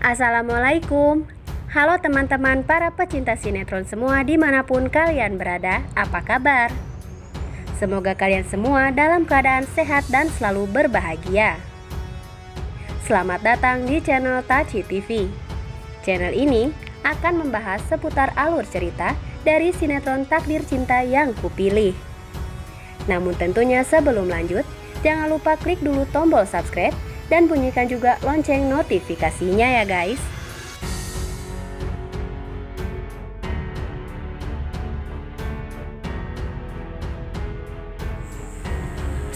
Assalamualaikum. Halo teman-teman para pecinta sinetron semua dimanapun kalian berada, apa kabar? Semoga kalian semua dalam keadaan sehat dan selalu berbahagia. Selamat datang di channel Taci TV. Channel ini akan membahas seputar alur cerita dari sinetron Takdir Cinta yang Kupilih. Namun tentunya sebelum lanjut, jangan lupa klik dulu tombol subscribe dan bunyikan juga lonceng notifikasinya ya guys.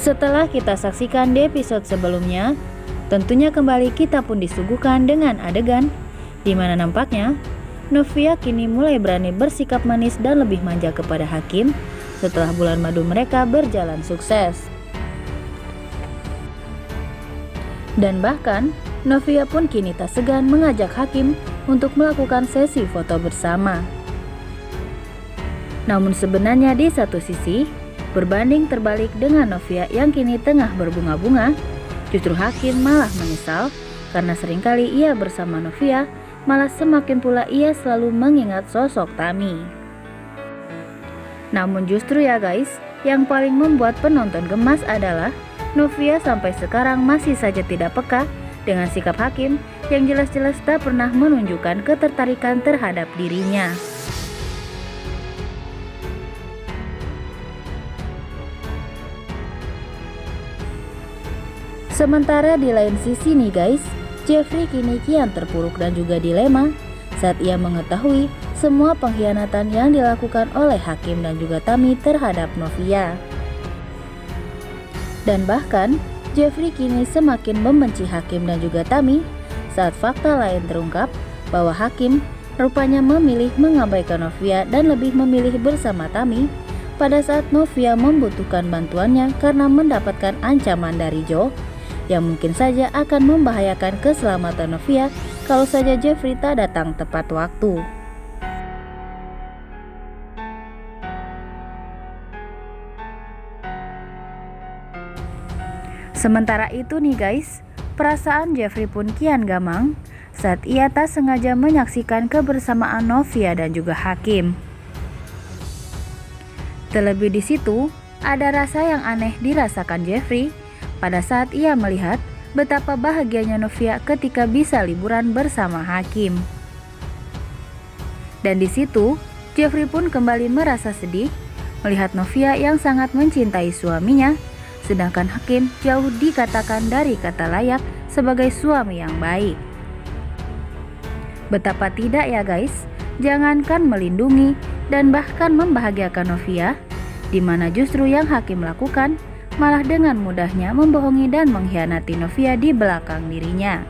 Setelah kita saksikan di episode sebelumnya, tentunya kembali kita pun disuguhkan dengan adegan di mana nampaknya Novia kini mulai berani bersikap manis dan lebih manja kepada Hakim setelah bulan madu mereka berjalan sukses. Dan bahkan Novia pun kini tak segan mengajak Hakim untuk melakukan sesi foto bersama. Namun sebenarnya di satu sisi, berbanding terbalik dengan Novia yang kini tengah berbunga-bunga, justru Hakim malah menyesal karena seringkali ia bersama Novia, malah semakin pula ia selalu mengingat sosok Tami. Namun justru ya guys, yang paling membuat penonton gemas adalah Novia sampai sekarang masih saja tidak peka dengan sikap Hakim yang jelas-jelas tak pernah menunjukkan ketertarikan terhadap dirinya. Sementara di lain sisi nih guys, Jeffrey kini kian terpuruk dan juga dilema saat ia mengetahui semua pengkhianatan yang dilakukan oleh Hakim dan juga Tami terhadap Novia. Dan bahkan Jeffrey kini semakin membenci Hakim dan juga Tami saat fakta lain terungkap bahwa Hakim rupanya memilih mengabaikan Novia dan lebih memilih bersama Tami pada saat Novia membutuhkan bantuannya karena mendapatkan ancaman dari Joe yang mungkin saja akan membahayakan keselamatan Novia kalau saja Jeffrey tak datang tepat waktu. Sementara itu nih guys, perasaan Jeffrey pun kian gamang saat ia tak sengaja menyaksikan kebersamaan Novia dan juga Hakim. Terlebih di situ, ada rasa yang aneh dirasakan Jeffrey pada saat ia melihat betapa bahagianya Novia ketika bisa liburan bersama Hakim. Dan di situ, Jeffrey pun kembali merasa sedih melihat Novia yang sangat mencintai suaminya, sedangkan Hakim jauh dikatakan dari kata layak sebagai suami yang baik. Betapa tidak ya guys, jangankan melindungi dan bahkan membahagiakan Novia, di mana justru yang Hakim lakukan malah dengan mudahnya membohongi dan mengkhianati Novia di belakang dirinya.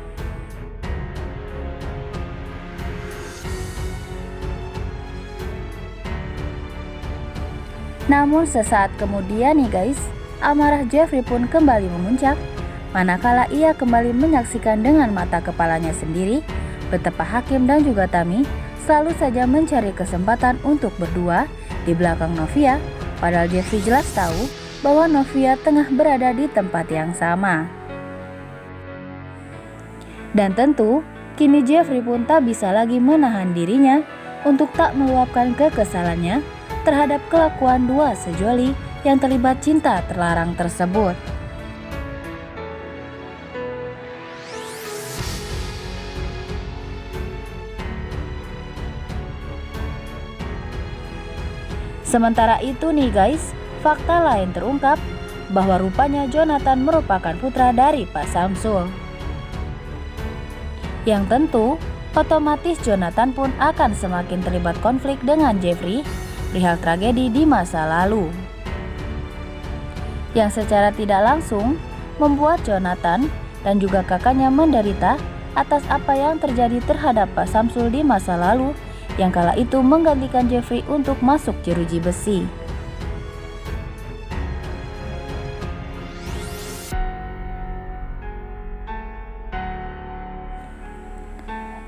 Namun sesaat kemudian nih guys, amarah Jeffrey pun kembali memuncak, manakala ia kembali menyaksikan dengan mata kepalanya sendiri betapa Hakim dan juga Tami selalu saja mencari kesempatan untuk berdua di belakang Novia, padahal Jeffrey jelas tahu bahwa Novia tengah berada di tempat yang sama. Dan tentu, kini Jeffrey pun tak bisa lagi menahan dirinya untuk tak meluapkan kekesalannya terhadap kelakuan dua sejoli yang terlibat cinta terlarang tersebut. Sementara itu nih guys, fakta lain terungkap bahwa rupanya Jonathan merupakan putra dari Pak Samsul. Yang tentu, otomatis Jonathan pun akan semakin terlibat konflik dengan Jeffrey perihal tragedi di masa lalu, yang secara tidak langsung membuat Jonathan dan juga kakaknya menderita atas apa yang terjadi terhadap Pak Samsul di masa lalu yang kala itu menggantikan Jeffrey untuk masuk jeruji besi.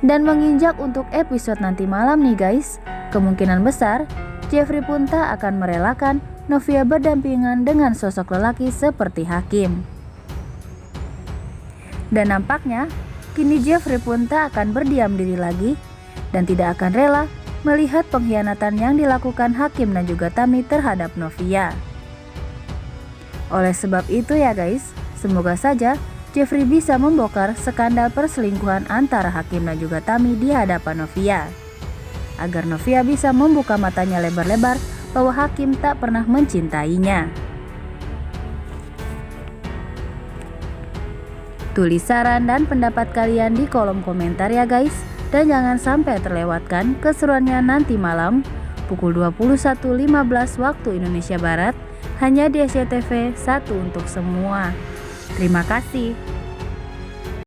Dan menginjak untuk episode nanti malam nih guys, kemungkinan besar Jeffrey pun tak akan merelakan Novia berdampingan dengan sosok lelaki seperti Hakim. Dan nampaknya Kini Jeffrey pun tak akan berdiam diri lagi dan tidak akan rela melihat pengkhianatan yang dilakukan Hakim dan juga Tami terhadap Novia. Oleh sebab itu ya guys, semoga saja Jeffrey bisa membongkar skandal perselingkuhan antara Hakim dan juga Tami di hadapan Novia, agar Novia bisa membuka matanya lebar-lebar bahwa Hakim tak pernah mencintainya. Tulis saran dan pendapat kalian di kolom komentar ya guys. Dan jangan sampai terlewatkan keseruannya nanti malam pukul 21.15 waktu Indonesia Barat hanya di SCTV 1 untuk semua. Terima kasih.